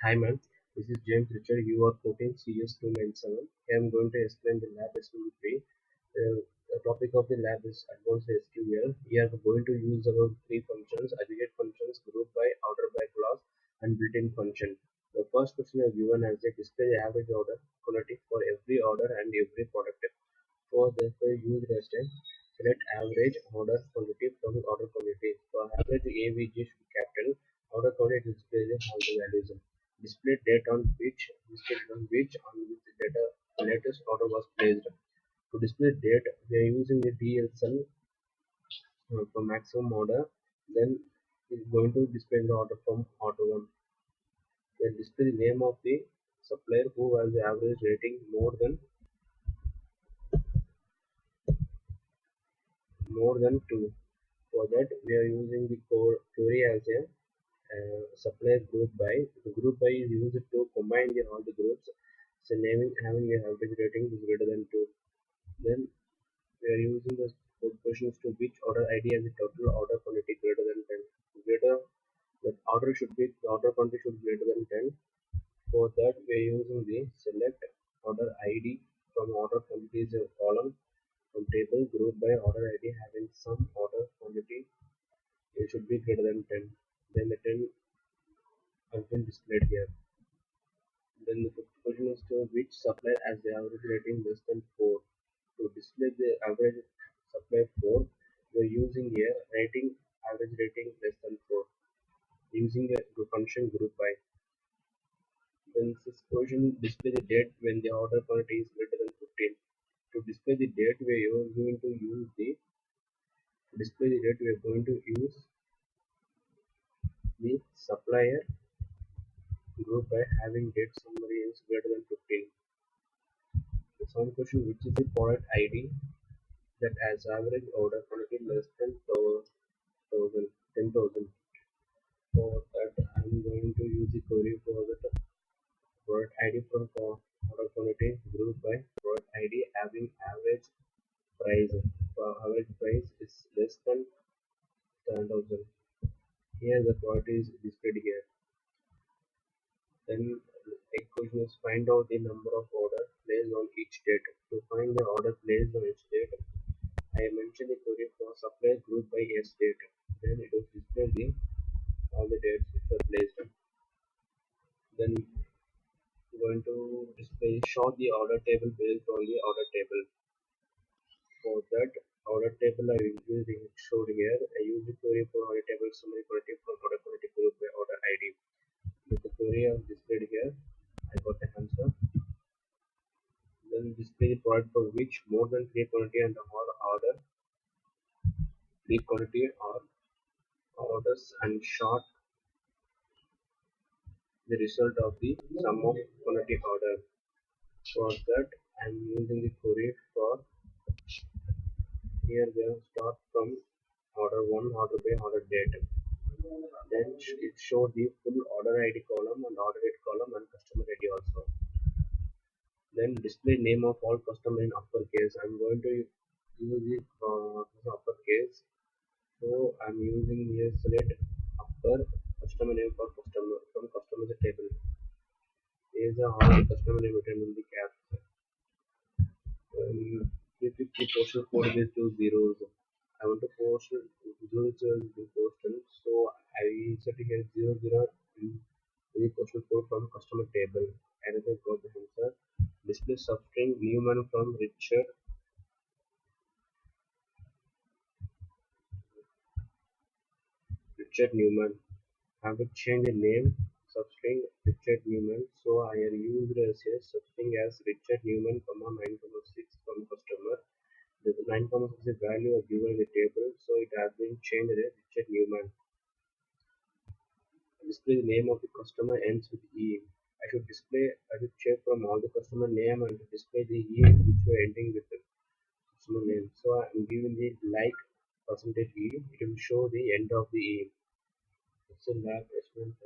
Hi ma'am, this is James Richard Ur14Cs297. Here I'm going to explain the lab assembly tree. The topic of the lab is advanced SQL. Here we're going to use our three functions: aggregate functions, group by, order by class, and built-in function. The first question is given as a display the average order quantity for every order and every product. For this, we use as a select average order quantity from order quantity. For average AVG should be capital. Order quantity displays all the values. Display date on which data the latest order was placed. To display date, we are using the DLCell for maximum order. Then it's going to display the order from order 1. Then display the name of the supplier who has the average rating more than 2. For that, we are using the query as a supplier group by. The group by is used to combine all the groups. So naming having a average rating is greater than 2. Then we are using the questions to which order ID has a total order quantity greater than 10. Greater that order quantity should be greater than 10. For that, we are using the select order ID from order quantity is a column from table group by order ID having some order quantity. It should be greater than 10. Then the 10 has been displayed here. Then the question is to which supplier has the average rating less than 4. To display the average supply 4, we are using here average rating less than 4 using a function group by. Then this question display the date when the order quantity is greater than 15. To display the date, we are going to use the supplier group by having date summary is greater than 15. The second question, which is the product ID that has average order quantity less than 10,000. For that, I'm going to use the query for the product ID from order quantity group by product ID having average price. Average price is less than 10,000. Here the quantity is displayed here. Then a question is find out the number of orders placed on each date. To find the order placed on each date, I mentioned the query for supplier group by S date. Then it will display all the dates which were placed. Then going to display show the order table based on the order table. For that order table I showed here. I use the query for order table summary quantity from order quantity group by order ID. With the query I have displayed here, I got the answer. Then display the product for which more than 3 quantity and order 3 quantity or orders and short the result of the sum of quantity order. For that I am using the query for here they start from order 1 order by order date. Then it showed the full order ID column and order date column and customer ID also. Then display name of all customer in uppercase. I'm going to use the uppercase. So I'm using here select upper customer name for customer from customer table. These are all the customer name written in the caps. 350 postal code is 2 zeros. I want to post 0 to postal, so I set here 00 in the postal code from customer table. Another got the answer. Display substring Newman from Richard Newman. I have to change the name substring Richard Newman, so I have used a substring as Richard Newman, 9,6 from customer. The 9,6 is value of given in the table, so it has been changed as Richard Newman. Display the name of the customer ends with E. I should check from all the customer name and display the E which were ending with the customer name. So I'm giving the like percentage E. It will show the end of the E. It's a lab experiment.